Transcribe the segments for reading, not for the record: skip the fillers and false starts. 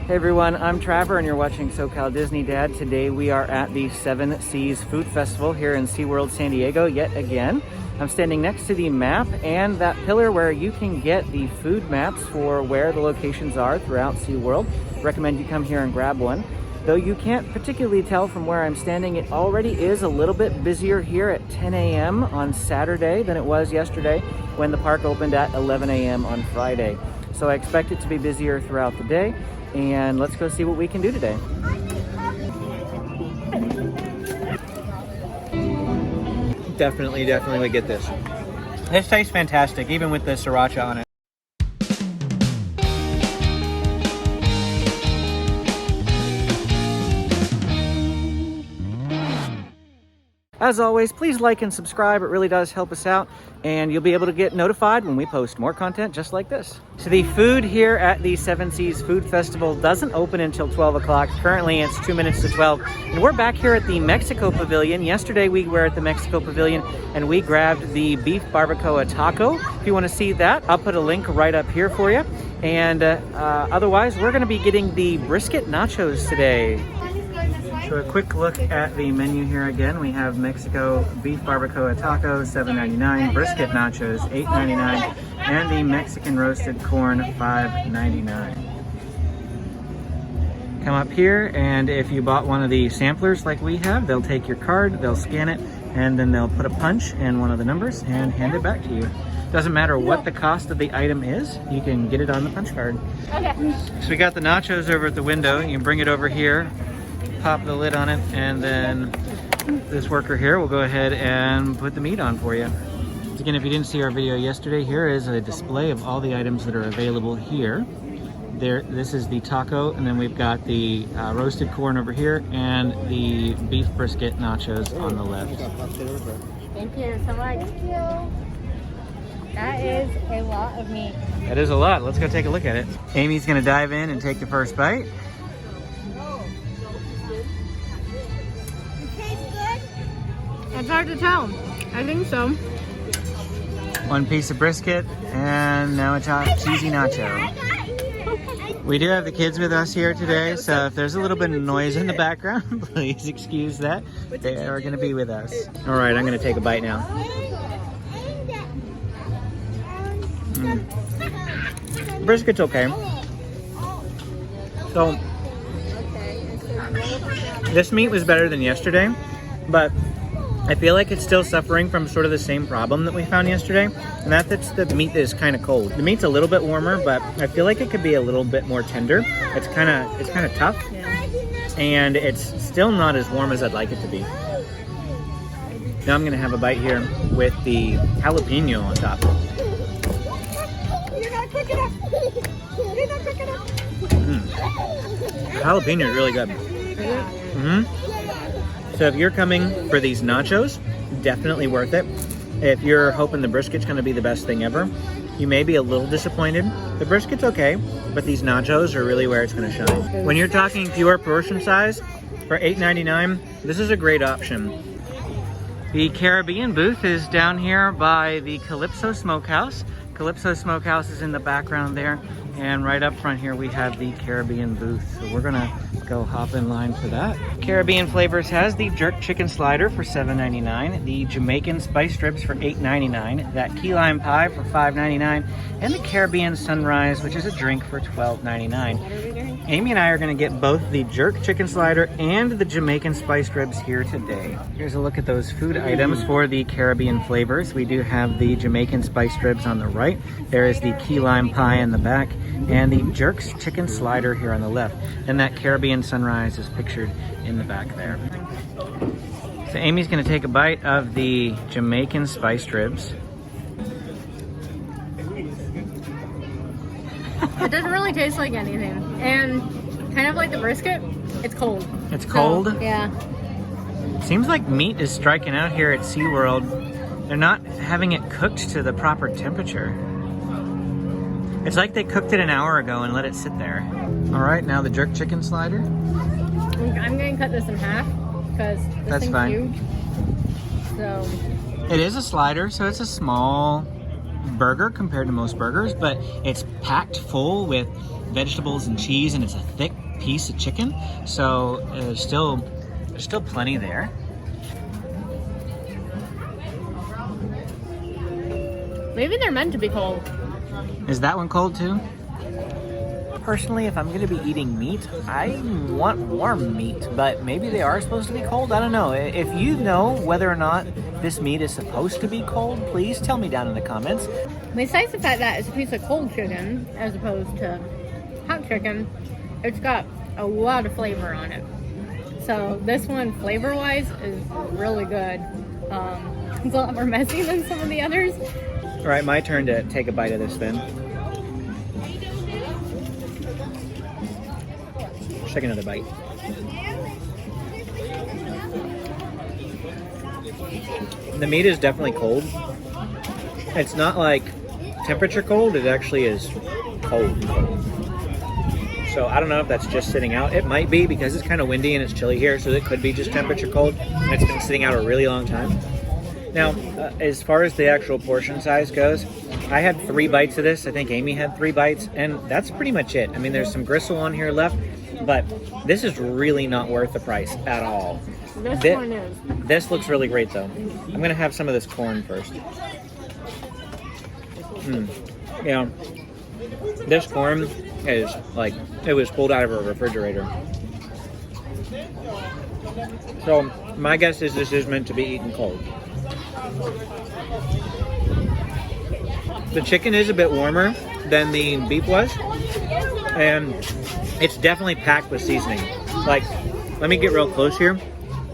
Hey everyone, I'm Trevor and you're watching SoCal Disney Dad. Today we are at the Seven Seas Food Festival here in SeaWorld San Diego yet again. I'm standing next to the map and that pillar where you can get the food maps for where the locations are throughout SeaWorld. Recommend you come here and grab one. Though you can't particularly tell from where I'm standing, it already is a little bit busier here at 10 a.m. on Saturday than it was yesterday when the park opened at 11 a.m. on Friday. So I expect it to be busier throughout the day. And let's go see what we can do today. Definitely would get this. This tastes fantastic, even with the sriracha on it. As always, please like and subscribe. It really does help us out, and you'll be able to get notified when we post more content just like this. So the food here at the Seven Seas Food Festival doesn't open until 12 o'clock. Currently, it's 2 minutes to 12, and we're back here at the Mexico Pavilion. Yesterday, we were at the Mexico Pavilion, and we grabbed the beef barbacoa taco. If you want to see that, I'll put a link right up here for you. And otherwise, we're going to be getting the brisket nachos today. So a quick look at the menu here again. We have Mexico beef barbacoa taco, $7.99, brisket nachos, $8.99, and the Mexican roasted corn, $5.99. Come up here, and if you bought one of the samplers like we have, they'll take your card, they'll scan it, and then they'll put a punch in one of the numbers and hand it back to you. Doesn't matter what the cost of the item is, you can get it on the punch card. Okay. So we got the nachos over at the window. You can bring it over here, pop the lid on it, and then this worker here will go ahead and put the meat on for you. Again, if you didn't see our video yesterday, here is a display of all the items that are available here. This is the taco, and then we've got the roasted corn over here and the beef brisket nachos on the left. Thank you so much. Thank you. That is a lot of meat. That is a lot. Let's go take a look at it. Amy's gonna dive in and take the first bite. It's hard to tell. I think so. One piece of brisket, and now a cheesy nacho. We do have the kids with us here today, so if there's a little bit of noise in the background, please excuse that. They are going to be with us. All right, I'm going to take a bite now. Brisket's okay. So, this meat was better than yesterday, but I feel like it's still suffering from sort of the same problem that we found yesterday, and that's the meat is kind of cold. The meat's a little bit warmer, but I feel like it could be a little bit more tender. It's kind of tough, and it's still not as warm as I'd like it to be. Now I'm gonna have a bite here with the jalapeno on top. You're not quick enough. You're not quick enough. The jalapeno is really good. So if you're coming for these nachos, definitely worth it. If you're hoping the brisket's gonna be the best thing ever, you may be a little disappointed. The brisket's okay, but these nachos are really where it's gonna shine. When you're talking pure portion size, for $8.99, this is a great option. The Caribbean booth is down here by the Calypso Smokehouse. Calypso Smokehouse is in the background there, and right up front here we have the Caribbean booth. So we're gonna go hop in line for that. Caribbean Flavors has the jerk chicken slider for $7.99, the Jamaican spice ribs for $8.99, that key lime pie for $5.99, and the Caribbean Sunrise, which is a drink for $12.99. Amy and I are gonna get both the jerk chicken slider and the Jamaican spiced ribs here today. Here's a look at those food items for the Caribbean Flavors. We do have the Jamaican spiced ribs on the right. There is the key lime pie in the back, and the jerk chicken slider here on the left. And that Caribbean Sunrise is pictured in the back there. So Amy's gonna take a bite of the Jamaican spiced ribs. It doesn't really taste like anything. And kind of like the brisket, it's cold. It's cold? So, yeah. Seems like meat is striking out here at SeaWorld. They're not having it cooked to the proper temperature. It's like they cooked it an hour ago and let it sit there. All right, now the jerk chicken slider. I'm gonna cut this in half because this thing's huge. So it is a slider, so it's a small burger compared to most burgers, but it's packed full with vegetables and cheese, and it's a thick piece of chicken. So there's still plenty there. Maybe they're meant to be cold. Is that one cold too? Personally, if I'm going to be eating meat, I want warm meat, but maybe they are supposed to be cold. I don't know. If you know whether or not this meat is supposed to be cold, please tell me down in the comments. Besides the fact that it's a piece of cold chicken as opposed to hot chicken, it's got a lot of flavor on it. So this one, flavor-wise, is really good. It's a lot more messy than some of the others. All right, my turn to take a bite of this then. Take another bite. The meat is definitely cold. It's not like temperature cold, it actually is cold. So I don't know if that's just sitting out. It might be because it's kind of windy and it's chilly here, so it could be just temperature cold. It's been sitting out a really long time. Now, as far as the actual portion size goes, I had 3 bites of this. I think Amy had 3 bites, and that's pretty much it. I mean, there's some gristle on here left, but this is really not worth the price at all. This one is. This looks really great, though. I'm going to have some of this corn first. You know, this corn is like, it was pulled out of a refrigerator. So, my guess is this is meant to be eaten cold. The chicken is a bit warmer than the beef was, and it's definitely packed with seasoning. Like, let me get real close here.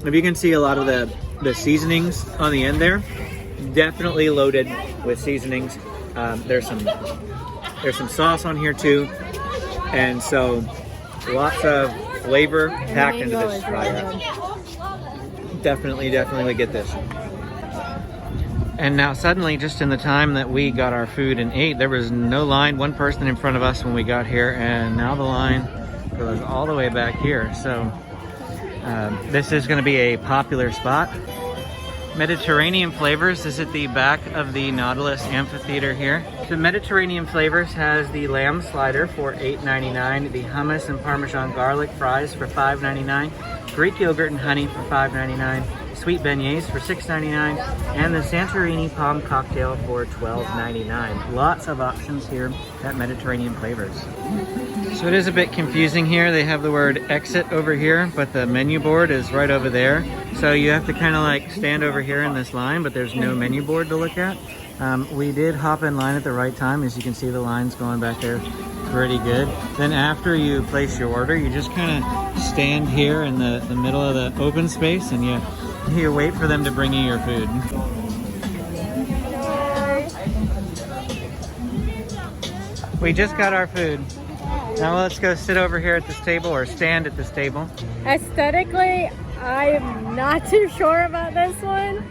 If you can see a lot of the seasonings on the end there, definitely loaded with seasonings. There's some sauce on here too, and so lots of flavor packed into this fryer. Definitely get this. And now suddenly, just in the time that we got our food and ate, there was no line, one person in front of us when we got here, and now the line goes all the way back here. So this is going to be a popular spot. Mediterranean Flavors is at the back of the Nautilus Amphitheater here. The Mediterranean Flavors has the lamb slider for $8.99, the hummus and Parmesan garlic fries for $5.99, Greek yogurt and honey for $5.99, sweet beignets for $6.99, and the Santorini palm cocktail for $12.99. Lots of options here at Mediterranean Flavors. So it is a bit confusing here. They have the word exit over here, but the menu board is right over there. So you have to kind of like stand over here in this line, but there's no menu board to look at. We did hop in line at the right time. As you can see, the line's going back there pretty good. Then after you place your order, you just kind of stand here in the middle of the open space, and you wait for them to bring you your food. We just got our food. Now let's go sit over here at this table, or stand at this table. Aesthetically, I'm not too sure about this one.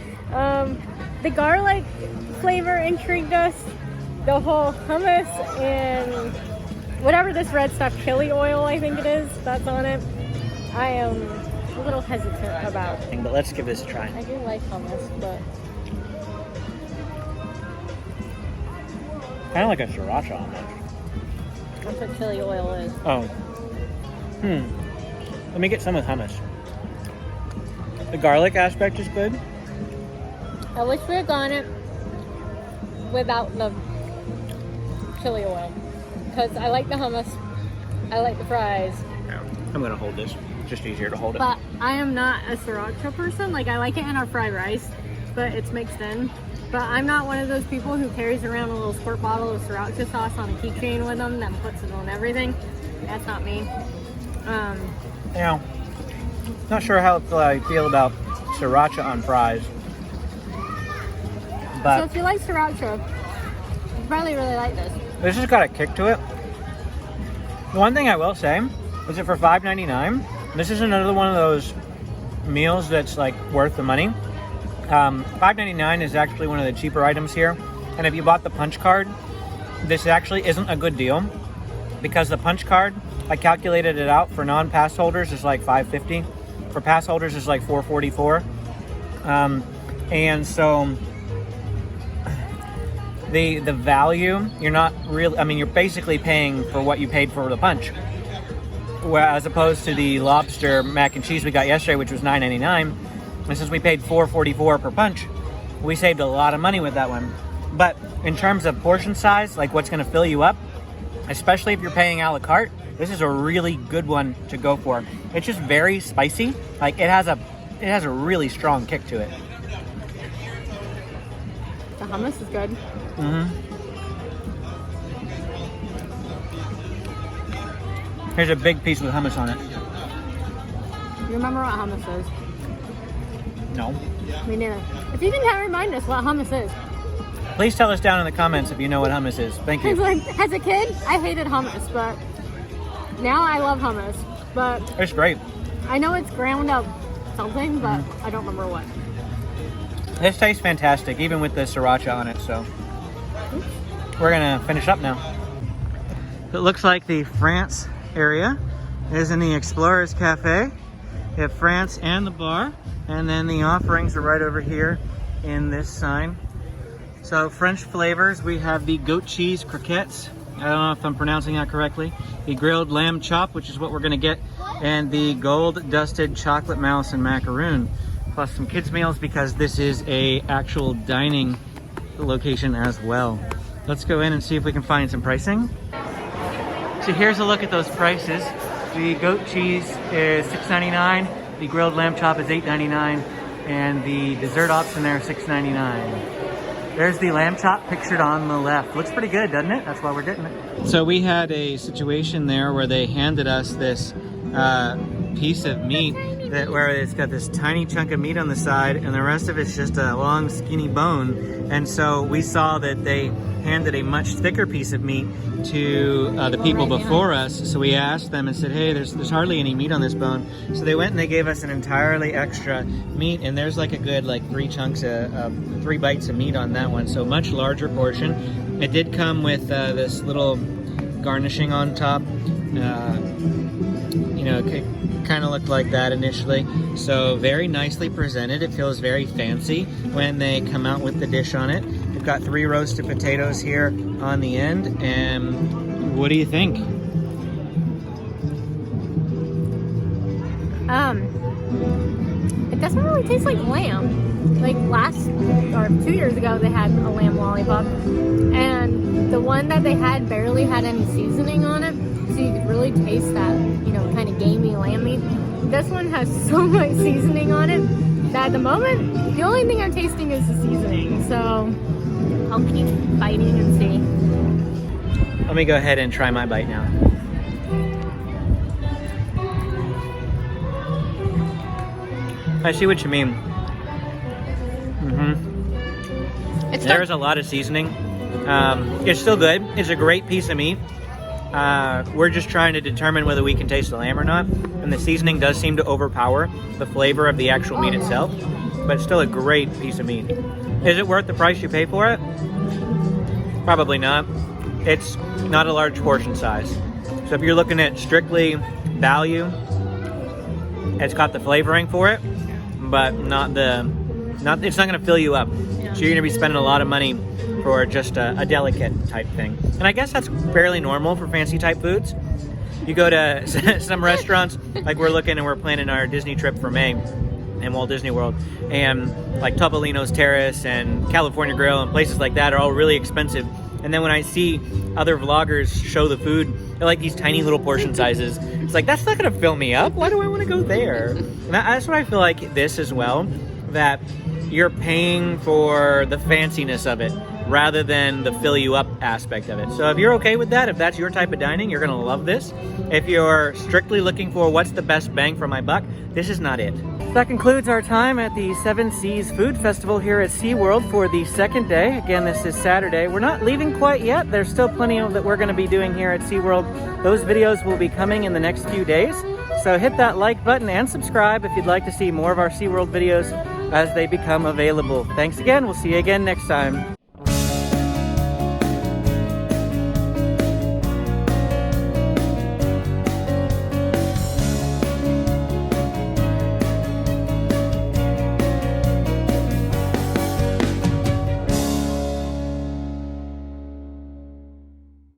The garlic flavor intrigued us. The whole hummus and whatever this red stuff, chili oil, I think it is, that's on it. I am a little hesitant about. But let's give this a try. I do like hummus, but Kind of like a sriracha almost. that's what chili oil is. Oh. Let me get some with hummus. The garlic aspect is good. I wish we had gone it without the chili oil, because I like the hummus, I like the fries. Yeah. I'm gonna hold this. It's just easier to hold it. But I am not a sriracha person. Like, I like it in our fried rice, but it's mixed in. But I'm not one of those people who carries around a little squirt bottle of sriracha sauce on a keychain with them that puts it on everything. That's not me. Not sure how I feel about sriracha on fries. But so if you like sriracha, you probably really like this. this has got a kick to it. The one thing I will say is that for $5.99, this is another one of those meals that's like worth the money. $5.99 is actually one of the cheaper items here. And if you bought the punch card, this actually isn't a good deal, because the punch card, I calculated it out, for non-pass holders is like $5.50. For pass holders is like $4.44. And so The value, you're not really, I mean, you're basically paying for what you paid for the punch. As opposed to the lobster mac and cheese we got yesterday, which was $9.99. And since we paid $4.44 per punch, we saved a lot of money with that one. But in terms of portion size, like what's going to fill you up, especially if you're paying a la carte, this is a really good one to go for. It's just very spicy. Like it has a really strong kick to it. The hummus is good. Here's a big piece with hummus on it. You remember what hummus is? No. Me neither. If you can remind us what hummus is. Please tell us down in the comments if you know what hummus is. Thank you. Like, as a kid, I hated hummus, but now I love hummus. But It's great. I know it's ground up something, but I don't remember what. This tastes fantastic, even with the sriracha on it, so we're gonna finish up now. It looks like the France area is in the Explorers Cafe. You have France and the bar, and then the offerings are right over here in this sign. So French flavors, we have the goat cheese croquettes. I don't know if I'm pronouncing that correctly. The grilled lamb chop, which is what we're gonna get, and the gold dusted chocolate mouse and macaroon, plus some kids meals because this is a actual dining location as well. Let's go in and see if we can find some pricing. So here's a look at those prices. The goat cheese is $6.99, the grilled lamb chop is $8.99, and the dessert option there is $6.99. There's the lamb chop pictured on the left. Looks pretty good, doesn't it? That's why we're getting it. So we had a situation there where they handed us this piece of meat where it's got this tiny chunk of meat on the side and the rest of it's just a long skinny bone. And so we saw that they handed a much thicker piece of meat to the people before us. So we asked them and said, hey, there's hardly any meat on this bone. So they went and they gave us an entirely extra meat, and there's like a good three bites of meat on that one. So much larger portion. It did come with this little garnishing on top. You know, it kind of looked like that initially. So very nicely presented. It feels very fancy when they come out with the dish on it. We've got 3 roasted potatoes here on the end. And what do you think? It doesn't really taste like lamb. Like 2 years ago, they had a lamb lollipop, and the one that they had barely had any seasoning on it, so you could really taste that, you know, kind of gamey lamb meat. This one has so much seasoning on it that at the moment, the only thing I'm tasting is the seasoning. So I'll keep biting and see. Let me go ahead and try my bite now. I see what you mean. There's a lot of seasoning. It's still good. It's a great piece of meat. We're just trying to determine whether we can taste the lamb or not. And the seasoning does seem to overpower the flavor of the actual meat itself. But it's still a great piece of meat. Is it worth the price you pay for it? Probably not. It's not a large portion size. So if you're looking at strictly value, it's got the flavoring for it, but it's not going to fill you up. So you're going to be spending a lot of money for just a delicate type thing. And I guess that's fairly normal for fancy type foods. You go to some restaurants, like we're looking and we're planning our Disney trip for May in Walt Disney World, and like Topolino's Terrace and California Grill and places like that are all really expensive. And then when I see other vloggers show the food, they're like these tiny little portion sizes. It's like, that's not going to fill me up. Why do I want to go there? And that's what I feel like this as well, that you're paying for the fanciness of it rather than the fill you up aspect of it. So if you're okay with that, if that's your type of dining, you're going to love this. If you're strictly looking for what's the best bang for my buck, this is not it. That concludes our time at the Seven Seas Food Festival here at SeaWorld for the second day. Again, this is Saturday. We're not leaving quite yet. There's still plenty of that we're going to be doing here at SeaWorld. Those videos will be coming in the next few days. So hit that like button and subscribe if you'd like to see more of our SeaWorld videos as they become available. Thanks again. We'll see you again next time.